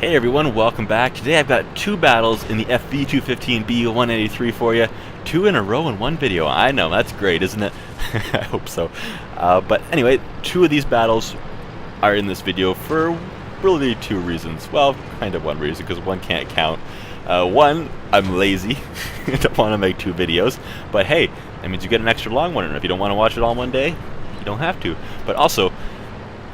Hey everyone, welcome back. Today I've got two battles in the FV215b 183 for you. Two in a row in one video. I know, that's great, isn't it? I hope so. But anyway, two of these battles are in this video for really two reasons. Well, kind of one reason, because one can't count. One, I'm lazy. I don't want to make two videos. But hey, that means you get an extra long one, and if you don't want to watch it all in one day, you don't have to. But also,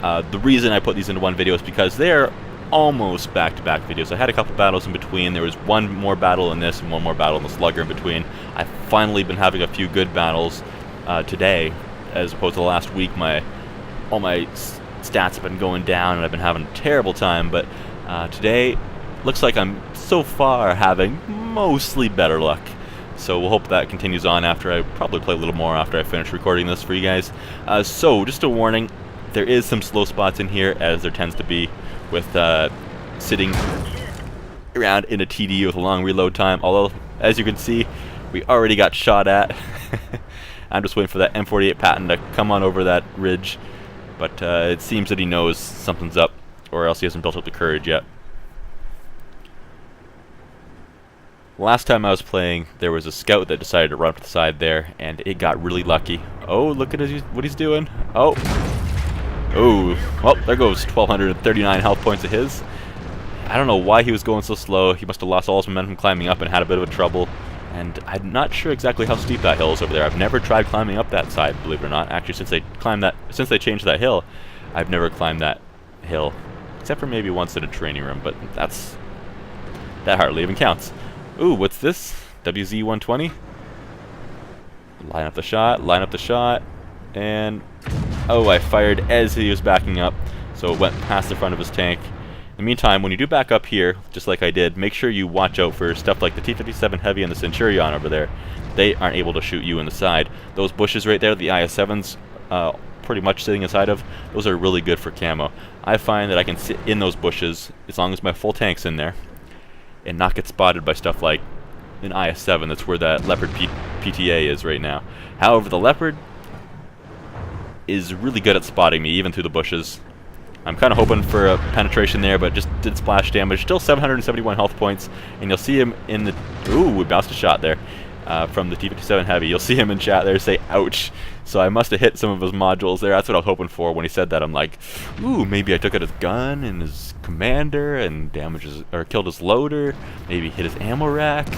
the reason I put these into one video is because they're almost back-to-back videos. I had a couple battles in between. There was one more battle in this and one more battle in the Slugger in between. I've finally been having a few good battles today, as opposed to the last week. All my stats have been going down and I've been having a terrible time, but today looks like I'm so far having mostly better luck. So we'll hope that continues on after I probably play a little more after I finish recording this for you guys. So just a warning, there is some slow spots in here, as there tends to be with sitting around in a TD with a long reload time. Although, as you can see, we already got shot at. I'm just waiting for that M48 Patton to come on over that ridge, but it seems that he knows something's up, or else he hasn't built up the courage yet. Last time I was playing, there was a scout that decided to run up to the side there, and it got really lucky. Oh, look at what he's doing. Oh, well, there goes 1,239 health points of his. I don't know why he was going so slow. He must have lost all his momentum climbing up and had a bit of trouble. And I'm not sure exactly how steep that hill is over there. I've never tried climbing up that side, believe it or not. Actually, since they changed that hill, I've never climbed that hill, except for maybe once in a training room. But that hardly even counts. Ooh, what's this? WZ-120. Line up the shot, and oh, I fired as he was backing up, so it went past the front of his tank. In the meantime, when you do back up here, just like I did, make sure you watch out for stuff like the T-57 Heavy and the Centurion over there. They aren't able to shoot you in the side. Those bushes right there, the IS-7s pretty much sitting inside of, those are really good for camo. I find that I can sit in those bushes as long as my full tank's in there and not get spotted by stuff like an IS-7. That's where that Leopard PTA is right now. However, the Leopard is really good at spotting me, even through the bushes. I'm kind of hoping for a penetration there, but just did splash damage. Still 771 health points, and you'll see him in the... Ooh, we bounced a shot there from the T-57 Heavy. You'll see him in chat there say, ouch. So I must have hit some of his modules there. That's what I was hoping for when he said that. I'm like, ooh, maybe I took out his gun and his commander and killed his loader. Maybe hit his ammo rack.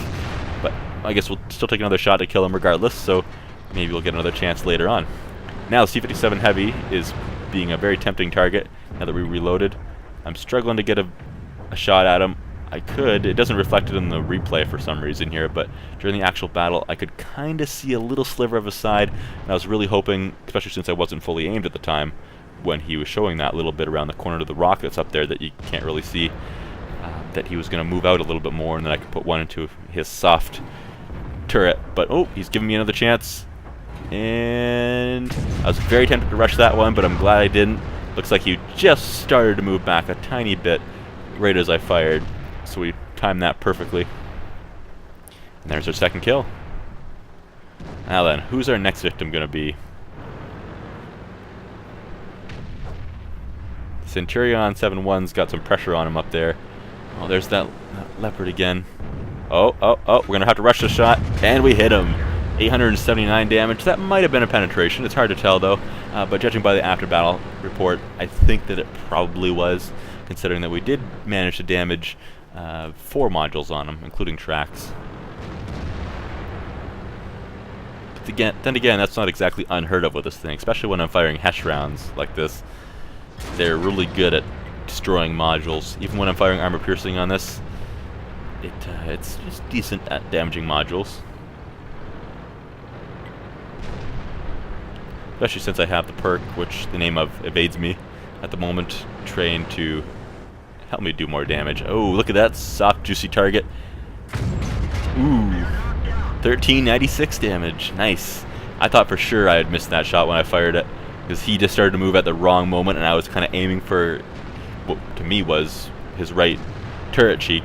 But I guess we'll still take another shot to kill him regardless, so maybe we'll get another chance later on. Now the C-57 Heavy is being a very tempting target now that we reloaded. I'm struggling to get a shot at him. I could. It doesn't reflect it in the replay for some reason here, but during the actual battle I could kind of see a little sliver of his side, and I was really hoping, especially since I wasn't fully aimed at the time, when he was showing that little bit around the corner of the rock that's up there that you can't really see, that he was going to move out a little bit more and then I could put one into his soft turret. But oh, he's giving me another chance. And I was very tempted to rush that one, but I'm glad I didn't. Looks like he just started to move back a tiny bit right as I fired, so we timed that perfectly. And there's our second kill. Now then, who's our next victim going to be? Centurion 7-1's got some pressure on him up there. Oh, there's that Leopard again. Oh, we're going to have to rush the shot, and we hit him. 879 damage. That might have been a penetration. It's hard to tell though, but judging by the after battle report, I think that it probably was, considering that we did manage to damage 4 modules on him, including tracks. But then again, that's not exactly unheard of with this thing, especially when I'm firing Hesh rounds like this. They're really good at destroying modules. Even when I'm firing armor piercing on this, it's just decent at damaging modules. Especially since I have the perk, which the name of evades me at the moment, trained to help me do more damage. Oh, look at that soft, juicy target. Ooh, 1396 damage. Nice. I thought for sure I had missed that shot when I fired it, because he just started to move at the wrong moment, and I was kind of aiming for what to me was his right turret cheek.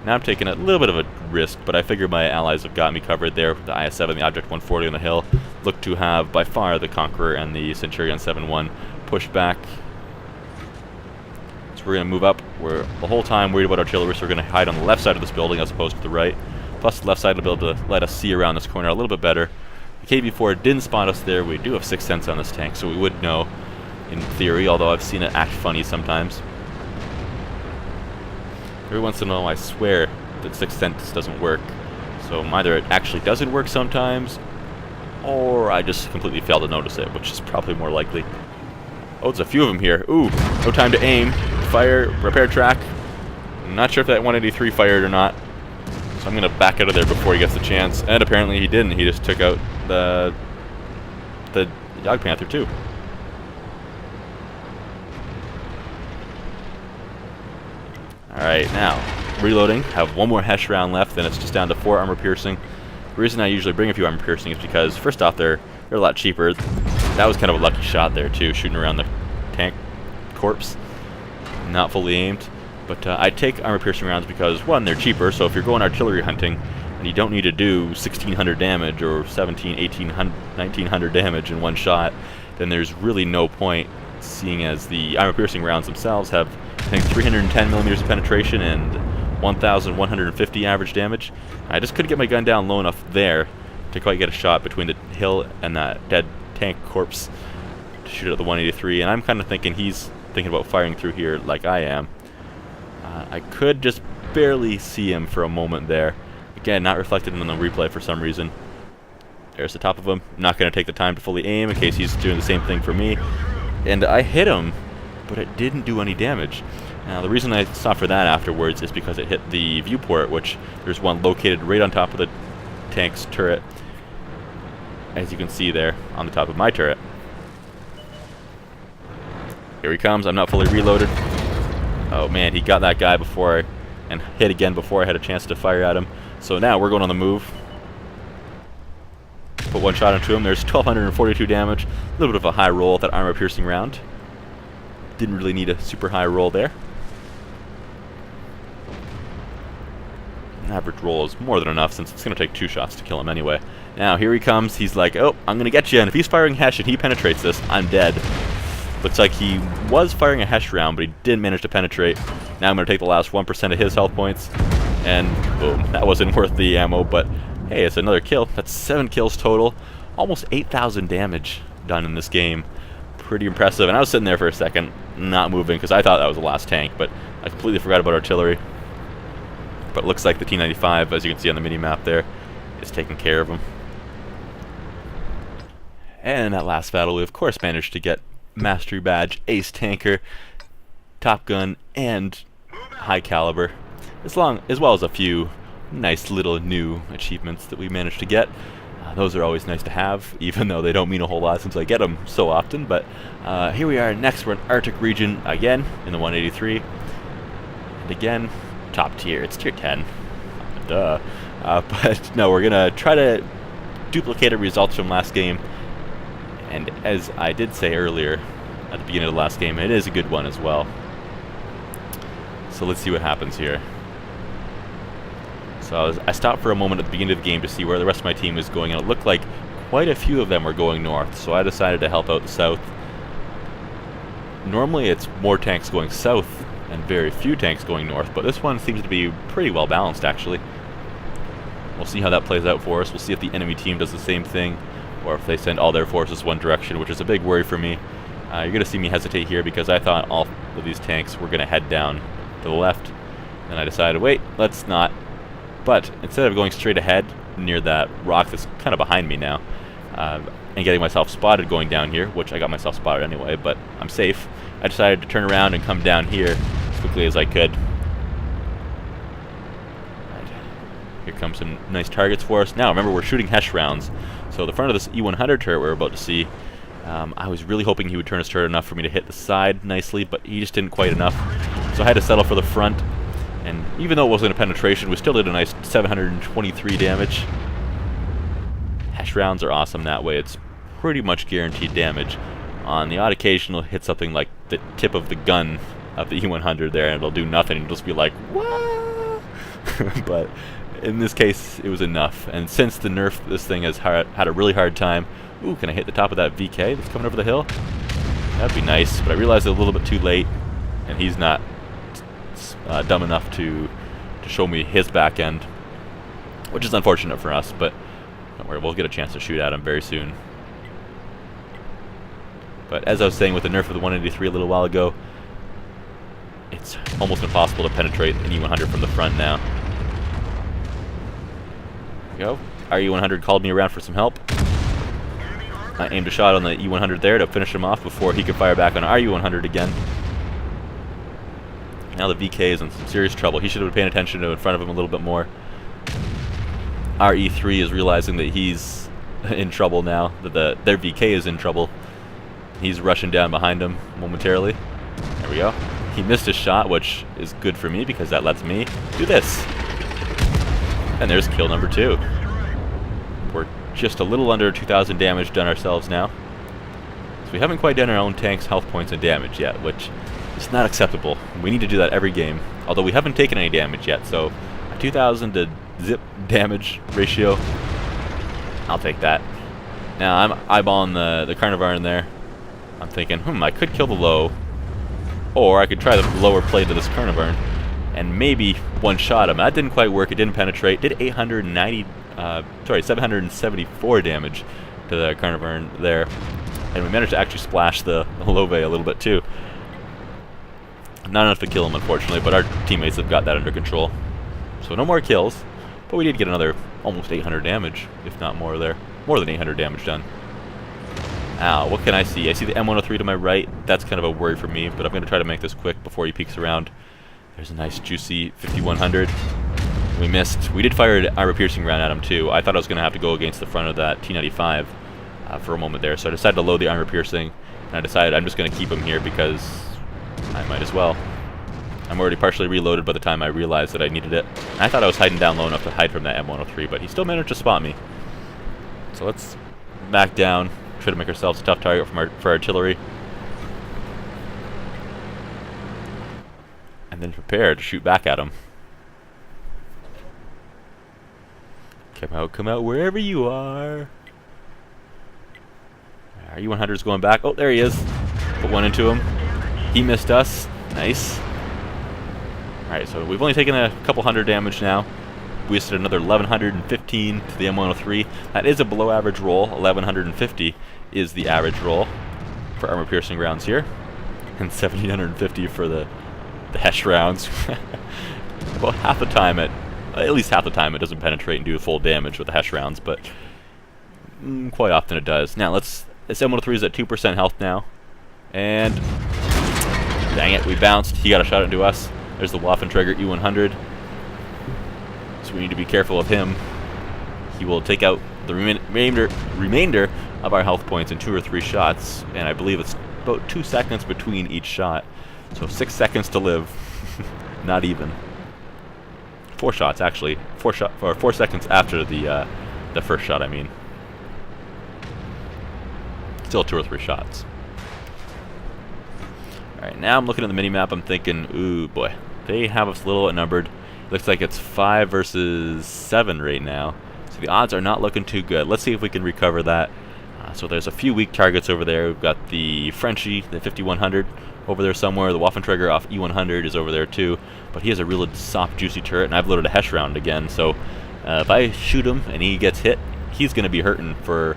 Now I'm taking a little bit of a risk, but I figure my allies have got me covered there. The IS-7, the Object 140 on the hill, look to have by far the Conqueror and the Centurion 7-1 push back. So we're going to move up. We're the whole time worried about artillery, so we're going to hide on the left side of this building as opposed to the right. Plus the left side will be able to let us see around this corner a little bit better. The KV-4 didn't spot us there. We do have 6th sense on this tank, so we would know in theory, although I've seen it act funny sometimes. Every once in a while I swear that 6th sense doesn't work. So either it actually doesn't work sometimes, or I just completely fail to notice it, which is probably more likely. Oh, there's a few of them here. Ooh, no time to aim. Fire, repair track. I'm not sure if that 183 fired or not. So I'm going to back out of there before he gets the chance. And apparently he didn't. He just took out the Dog Panther too. Alright, now, reloading. Have one more Hesh round left, then it's just down to 4 armor piercing. The reason I usually bring a few armor piercing is because, first off, they're a lot cheaper. That was kind of a lucky shot there too, shooting around the tank corpse. Not fully aimed. But I take armor piercing rounds because, one, they're cheaper, so if you're going artillery hunting and you don't need to do 1600 damage or 17, 1800, 1900 damage in one shot, then there's really no point, seeing as the armor piercing rounds themselves have, I think, 310 millimeters of penetration and 1150 average damage. I just couldn't get my gun down low enough there to quite get a shot between the hill and that dead tank corpse to shoot at the 183, and I'm kind of thinking he's thinking about firing through here like I am. I could just barely see him for a moment there. Again, not reflected in the replay for some reason. There's the top of him. Not going to take the time to fully aim in case he's doing the same thing for me. And I hit him, but it didn't do any damage. Now, the reason I saw for that afterwards is because it hit the viewport, which there's one located right on top of the tank's turret, as you can see there on the top of my turret. Here he comes. I'm not fully reloaded. Oh man, he got that guy before and hit again before I had a chance to fire at him. So now we're going on the move. Put one shot into him. There's 1242 damage. A little bit of a high roll with that armor piercing round. Didn't really need a super high roll there. An average roll is more than enough since it's going to take 2 shots to kill him anyway. Now here he comes. He's like, oh, I'm going to get you. And if he's firing Hesh and he penetrates this, I'm dead. Looks like he was firing a Hesh round, but he didn't manage to penetrate. Now I'm going to take the last 1% of his health points. And boom, that wasn't worth the ammo, but hey, it's another kill. That's 7 kills total. Almost 8,000 damage done in this game. Pretty impressive. And I was sitting there for a second, not moving, because I thought that was the last tank, but I completely forgot about artillery. But it looks like the T-95, as you can see on the mini-map there, is taking care of him. And in that last battle, we of course managed to get Mastery Badge, Ace Tanker, Top Gun, and High Caliber, as well as a few nice little new achievements that we managed to get. Those are always nice to have, even though they don't mean a whole lot since I get them so often. But here we are. Next, we're in Arctic region again in the 183, and again, top tier. It's tier 10. Duh. But no, we're gonna try to duplicate the results from last game. And as I did say earlier, at the beginning of the last game, it is a good one as well. So let's see what happens here. So I stopped for a moment at the beginning of the game to see where the rest of my team was going, and it looked like quite a few of them were going north, so I decided to help out the south. Normally it's more tanks going south and very few tanks going north, but this one seems to be pretty well balanced actually. We'll see how that plays out for us. We'll see if the enemy team does the same thing, or if they send all their forces one direction, which is a big worry for me. You're going to see me hesitate here because I thought all of these tanks were going to head down to the left. And I decided, wait, let's not. But instead of going straight ahead near that rock that's kind of behind me now, and getting myself spotted going down here, which I got myself spotted anyway, but I'm safe, I decided to turn around and come down here as quickly as I could. Here come some nice targets for us. Now, remember, we're shooting Hesh rounds. So the front of this E100 turret we're about to see, I was really hoping he would turn his turret enough for me to hit the side nicely, but he just didn't quite enough. So I had to settle for the front. And even though it wasn't a penetration, we still did a nice 723 damage. Hesh rounds are awesome that way. It's pretty much guaranteed damage. On the odd occasion, it'll hit something like the tip of the gun of the E100 there, and it'll do nothing. It'll just be like, what? But in this case, it was enough. And since the nerf, this thing has had a really hard time. Ooh, can I hit the top of that VK that's coming over the hill? That'd be nice, but I realized it a little bit too late. and he's not dumb enough to show me his back end, which is unfortunate for us, but don't worry, we'll get a chance to shoot at him very soon. But as I was saying with the nerf of the 183 a little while ago, it's almost impossible to penetrate an E100 from the front now. There we go. Our E100 called me around for some help. I aimed a shot on the E100 there to finish him off before he could fire back on our E100 again. Now the VK is in some serious trouble. He should have been paying attention to in front of him a little bit more. Our E3 is realizing that he's in trouble now, that their VK is in trouble. He's rushing down behind him momentarily. There we go. He missed his shot, which is good for me because that lets me do this. And there's kill number 2. We're just a little under 2,000 damage done ourselves now. So we haven't quite done our own tank's health points and damage yet, which is not acceptable. We need to do that every game, although we haven't taken any damage yet, so a 2,000 to zip damage ratio, I'll take that. Now I'm eyeballing the Carnivore in there. I'm thinking, I could kill the low, or I could try the lower plate of this Carnivore and maybe one-shot him. That didn't quite work. It didn't penetrate. Did 774 damage to the Carnivore there, and we managed to actually splash the Love a little bit too. Not enough to kill him, unfortunately, but our teammates have got that under control. So no more kills, but we did get another almost 800 damage, if not more there. More than 800 damage done. Ow, what can I see? I see the M103 to my right. That's kind of a worry for me, but I'm going to try to make this quick before he peeks around. There's a nice, juicy 5100. We missed. We did fire an armor-piercing round at him, too. I thought I was going to have to go against the front of that T95 for a moment there, so I decided to load the armor-piercing, and I decided I'm just going to keep him here because I might as well. I'm already partially reloaded by the time I realized that I needed it. And I thought I was hiding down low enough to hide from that M103, but he still managed to spot me. So let's back down, try to make ourselves a tough target for artillery. And then prepare to shoot back at him. Come out wherever you are. Our U100 is going back. Oh, there he is. Put one into him. He missed us. Nice. Alright, so we've only taken a couple hundred damage now. We wasted another 1115 to the M103. That is a below average roll. 1150 is the average roll for armor piercing rounds here. And 1750 for the Hesh rounds. About half the time at least half the time it doesn't penetrate and do full damage with the Hesh rounds, but quite often it does. Now this M103 is at 2% health now. And dang it, we bounced. He got a shot into us. There's the Waffentrager E100. So we need to be careful of him. He will take out the remainder of our health points in 2 or 3 shots, and I believe it's about 2 seconds between each shot. So 6 seconds to live. Not even. 4 shots actually. 4 seconds after the first shot, I mean. Still 2 or 3 shots. Alright, now I'm looking at the mini-map, I'm thinking, ooh boy, they have us a little outnumbered. Looks like it's 5 versus 7 right now. So the odds are not looking too good. Let's see if we can recover that. So there's a few weak targets over there. We've got the Frenchie, the 5100, over there somewhere. The Waffentrager off E100 is over there too. But he has a real soft, juicy turret, and I've loaded a Hesh round again. So if I shoot him and he gets hit, he's going to be hurting for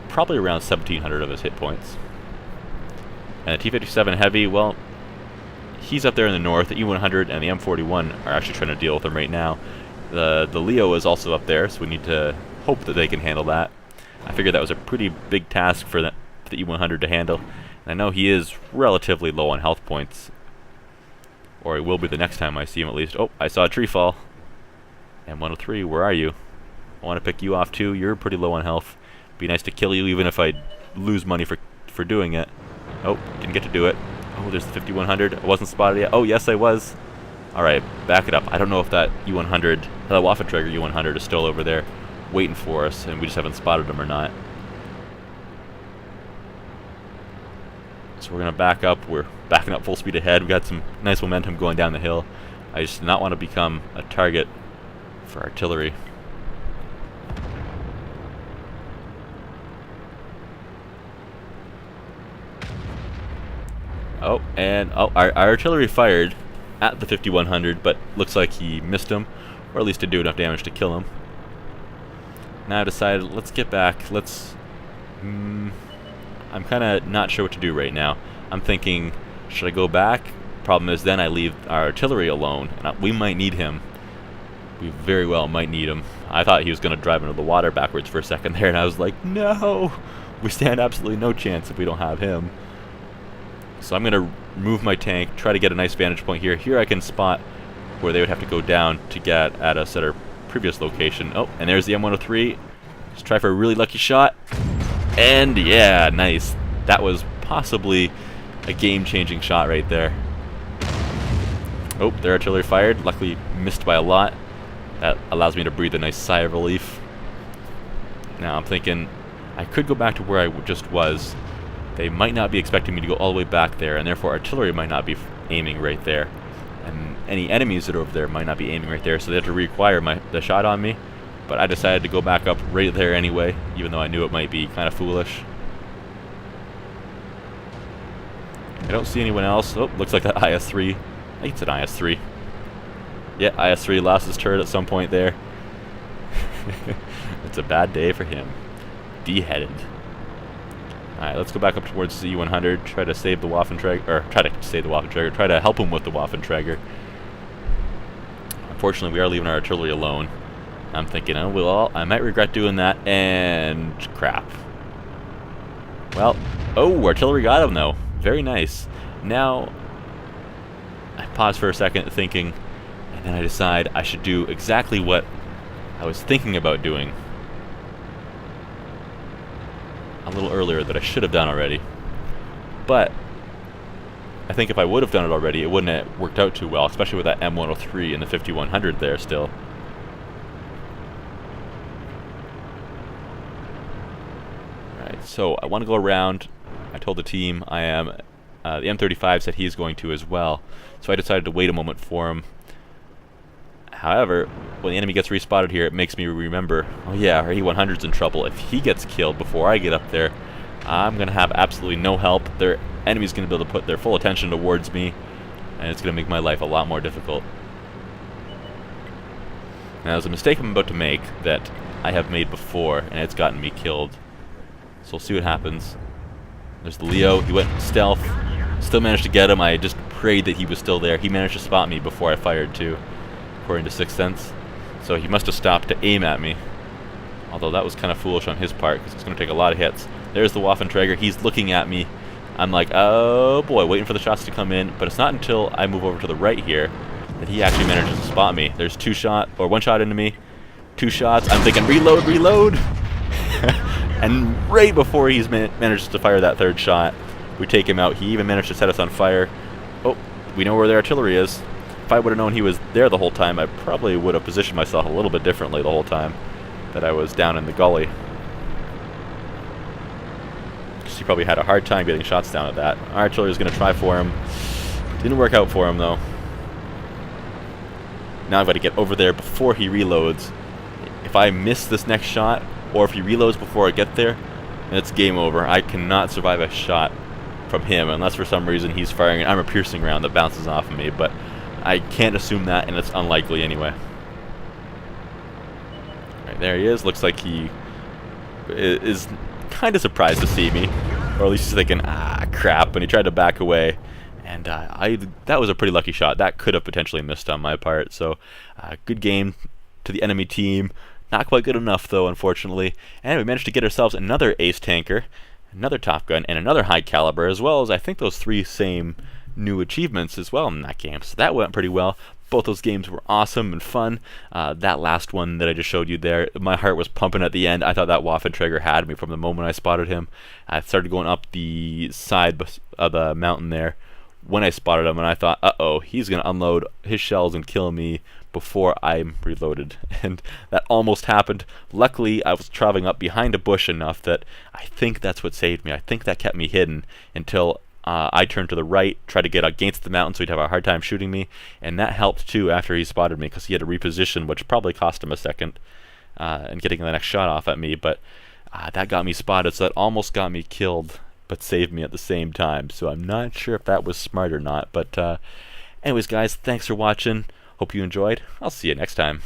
probably around 1,700 of his hit points. And the T-57 Heavy, well, he's up there in the north. The E100 and the M41 are actually trying to deal with him right now. The Leo is also up there, so we need to hope that they can handle that. I figured that was a pretty big task for the E100 to handle. And I know he is relatively low on health points. Or he will be the next time I see him at least. Oh, I saw a tree fall. M103, where are you? I want to pick you off too. You're pretty low on health. Be nice to kill you even if I lose money for doing it. Oh, didn't get to do it. Oh, there's the 5100. I wasn't spotted yet. Oh, yes, I was. Alright, back it up. I don't know if that E100, the Waffentrager E100 is still over there waiting for us, and we just haven't spotted him or not. So we're going to back up. We're backing up full speed ahead. We got some nice momentum going down the hill. I just do not want to become a target for artillery. Oh, and our artillery fired at the 5100, but looks like he missed him, or at least did do enough damage to kill him. Now I decided, let's get back. I'm kind of not sure what to do right now. I'm thinking, should I go back? Problem is, then I leave our artillery alone, and we might need him. We very well might need him. I thought he was going to drive into the water backwards for a second there, and I was like, no! We stand absolutely no chance if we don't have him. So I'm going to move my tank, try to get a nice vantage point here. Here I can spot where they would have to go down to get at us at our previous location. Oh, and there's the M103. Let's try for a really lucky shot. And yeah, nice. That was possibly a game-changing shot right there. Oh, their artillery fired. Luckily missed by a lot. That allows me to breathe a nice sigh of relief. Now I'm thinking I could go back to where I just was. They might not be expecting me to go all the way back there, and therefore artillery might not be aiming right there. And any enemies that are over there might not be aiming right there, so they have to reacquire the shot on me. But I decided to go back up right there anyway, even though I knew it might be kind of foolish. I don't see anyone else. Oh, looks like that IS-3. I think it's an IS-3. Yeah, IS-3 lost his turret at some point there. It's a bad day for him. Beheaded. Alright, let's go back up towards the E-100, try to save the Waffenträger, or try to help him with the Waffenträger. Unfortunately, we are leaving our artillery alone. I'm thinking, oh, well, I might regret doing that, and crap. Well, oh, artillery got him, though. Very nice. Now, I pause for a second, thinking, and then I decide I should do exactly what I was thinking about doing a little earlier that I should have done already. But I think if I would have done it already, it wouldn't have worked out too well, especially with that M103 and the 5100 there still. Alright, so I want to go around. I told the team I am, the M35 said he's going to as well, so I decided to wait a moment for him. However, when the enemy gets respotted here, it makes me remember, oh yeah, our E100's in trouble. If he gets killed before I get up there, I'm going to have absolutely no help. Their enemy's going to be able to put their full attention towards me, and it's going to make my life a lot more difficult. Now, there's a mistake I'm about to make that I have made before, and it's gotten me killed. So we'll see what happens. There's the Leo. He went stealth. Still managed to get him. I just prayed that he was still there. He managed to spot me before I fired, too, according to Sixth Sense. So he must have stopped to aim at me. Although that was kind of foolish on his part, because it's going to take a lot of hits. There's the Waffenträger. He's looking at me. I'm like, oh boy, waiting for the shots to come in. But it's not until I move over to the right here that he actually manages to spot me. There's one shot into me. 2 shots. I'm thinking, reload, reload! And right before he's managed to fire that 3rd shot, we take him out. He even managed to set us on fire. Oh, we know where their artillery is. If I would have known he was there the whole time, I probably would have positioned myself a little bit differently the whole time that I was down in the gully. Because he probably had a hard time getting shots down at that. Our artillery was going to try for him. Didn't work out for him, though. Now I've got to get over there before he reloads. If I miss this next shot, or if he reloads before I get there, then it's game over. I cannot survive a shot from him unless for some reason he's firing an armor-piercing round that bounces off of me, but I can't assume that, and it's unlikely anyway. Right, there he is. Looks like he is kind of surprised to see me, or at least he's thinking, ah, crap, and he tried to back away. And that was a pretty lucky shot. That could have potentially missed on my part, so good game to the enemy team. Not quite good enough, though, unfortunately. And we managed to get ourselves another ace tanker, another Top Gun, and another high caliber, as well as I think those 3 same new achievements as well in that game. So that went pretty well. Both those games were awesome and fun. That last one that I just showed you there, my heart was pumping at the end. I thought that Waffenträger had me from the moment I spotted him. I started going up the side of the mountain there when I spotted him, and I thought, uh-oh, he's going to unload his shells and kill me before I'm reloaded. And that almost happened. Luckily, I was traveling up behind a bush enough that I think that's what saved me. I think that kept me hidden until I turned to the right, tried to get against the mountain so he'd have a hard time shooting me, and that helped too after he spotted me, because he had to reposition, which probably cost him a second in getting the next shot off at me, but that got me spotted, so that almost got me killed but saved me at the same time. So I'm not sure if that was smart or not. But anyways, guys, thanks for watching. Hope you enjoyed. I'll see you next time.